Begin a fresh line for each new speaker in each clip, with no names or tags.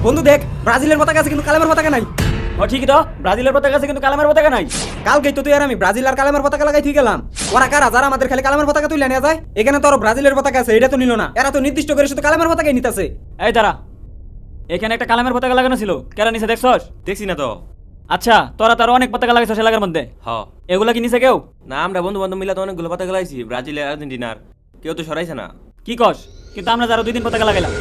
বন্ধু দেখ, ব্রাজিলের পতাকা আছে কিন্তু কালেমার পতাকা নাই।
ও ঠিকই তো, ব্রাজিলের পতাকা আছে কিন্তু কালামের পতাকা নাই।
কালকেই তো তুই আর আমি ব্রাজিল আর কালেমার পতাকা লাগাই তুই গেলাম। ওরা কারা যারা আমাদের খালি কালেমার পতাকা তুলে নিয়ে যায়? এখানে তো আরো ব্রাজিলের পতাকা আছে, এটা তো নিল না। এরা তো নির্দিষ্ট করে শুধু কালেমার পতাকাই নিতেছে।
এই দাঁড়া, এখানে একটা কালামের পতাকা লাগানো ছিল, কেরা নিচে দেখছস?
দেখছি না তো।
আচ্ছা, তোরা তার অনেক পতাকা লাগাইছস এলাকার মধ্যে,
হ
এগুলা কি নিচে কেউ?
না, আমরা বন্ধু বান্ধব মিলে তো অনেকগুলো পতাকা লাগাইছি, ব্রাজিলের আর্জেন্টিনার, কেউ তো সরাইছে না।
কি কস? কিন্তু আমরা যারা 2 দিন পতাকা লাগাইলাম,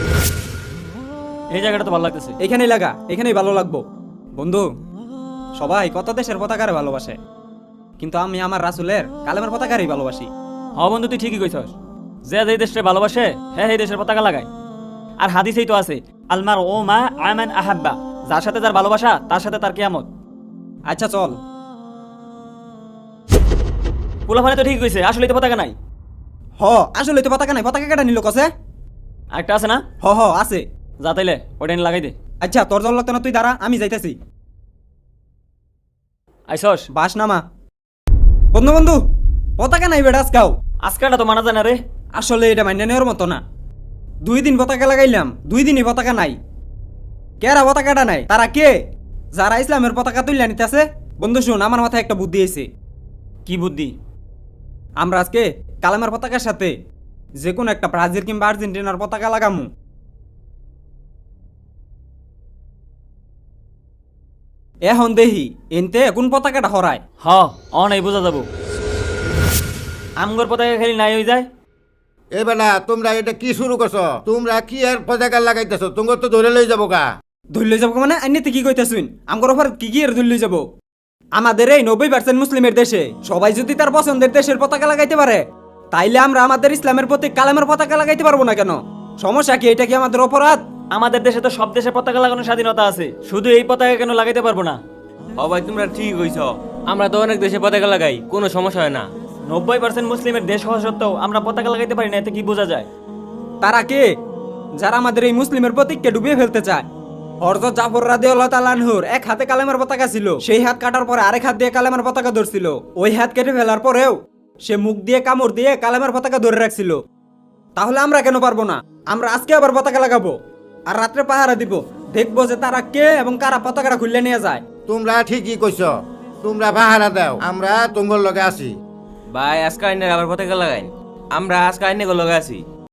এই জায়গাটা তো ভালো লাগতেছে।
এখানেই লাগা, এখানেই ভালো লাগবো। বন্ধু, সবাই কত দেশের পতাকারে ভালোবাসে, কিন্তু আমি আমার রাসূলের কালেমার পতাকারই ভালোবাসি।
হ বন্ধু, তুই ঠিকই কইছস। যে যে দেশটা ভালোবাসে হ্যাঁ এই দেশের পতাকা লাগায়। আর হাদিসেই তো আছে, আলমার ও মা আমান আহাব্বা, যার সাথে যার ভালোবাসা তার সাথে তার কিয়ামত।
আচ্ছা চল।
পোলাপানে তো ঠিক কইছে, আসলে তো পতাকা নাই।
হ, আসলে তো পতাকা নাই, পতাকা কেটা নিল কসে?
আরেকটা আছে না?
হ হ আছে।
যা তাইলে ওটা এনে লাগাই দে।
আচ্ছা তোর জল লাগতো না, তুই দাঁড়া, আমি যাইতেছি।
আইসস?
বাস নামা। বন্ধু বন্ধু, পতাকা নাই বেটা আজকাও।
আজকালটা তো মানা যায় না রে।
আসলে এটা মান্য নেওয়ার মতো না। 2 দিন পতাকা লাগাইলাম, 2 দিনই পতাকা নাই। কেরা পতাকাটা নাই? তারা কে? যারা ইসলামের পতাকা তুলে নিতেছে। বন্ধু শুন, আমার মাথায় একটা বুদ্ধি এসে।
কি বুদ্ধি?
আমরা আজকে কালেমার পতাকার সাথে যে কোনো একটা ব্রাজিল কিংবা আর্জেন্টিনার পতাকা লাগামু। এখন দেখি এনতে কোন পতাকাটা হরায়।
হ, নাই বোঝা যাবো। আমগর পতাকা খালি নাই হয়ে যায়।
এ বেলা তোমরা এটা কি শুরু করছো? তোমরা কি আর পতাকা লাগাইতেছো? তোমার তো ধরে লই যাবো গা।
ধরলে যাবো মানে আইনিতে কি কইতাছুন? আমগর অফার কি কি এর ধরলে যাবো? আমাদের এই 90% মুসলিমের দেশে সবাই যদি তার পছন্দের দেশের পতাকা লাগাইতে পারে, তাইলে আমরা আমাদের ইসলামের প্রতি কালেমার পতাকা লাগাইতে পারবো না কেন? সমস্যা কি? এটা কি আমাদের অপরাধ?
আমাদের দেশে তো সব দেশে পতাকা লাগানোর স্বাধীনতা আছে, শুধু এই পতাকা কেন লাগাইতে পারবো না?
হ ভাই, তোমরা ঠিক কইছ, আমরা তো অনেক দেশে পতাকা লাগাই, কোনো সমস্যা হয় না।
90% মুসলিমের দেশ হওয়া সত্ত্বেও আমরা পতাকা লাগাইতে পারি না, এতে কি বোঝা যায়?
তারা কে? যারা আমাদের এই মুসলিমের প্রতীককে ডুবিয়ে ফেলতে চায়। হযরত জাফর রাদিয়াল্লাহু তাআলা আনহুর এক হাতে কালেমার পতাকা ছিল, সেই হাত কাটার পরে আরেক হাত দিয়ে কালেমার পতাকা ধরছিল। ওই হাত কেটে ফেলার পরেও সে মুখ দিয়ে কামড় দিয়ে কালেমার পতাকা ধরে রাখছিল। তাহলে আমরা কেন পারবো না? আমরা আজকে আবার পতাকা লাগাবো আর রাত্রে পাহারা দিব, দেখবো যে তারা কে এবং কারা পতাকাটা খুলে নিয়ে যায়।
তোমরা ঠিকই কইছো, তোমরা পাহারা দাও, আমরা তোমার লগে আছি।
ভাই আজকে আইনের আবার পতাকা লাগাই, আমরা আজকে আইনে লগে আছি।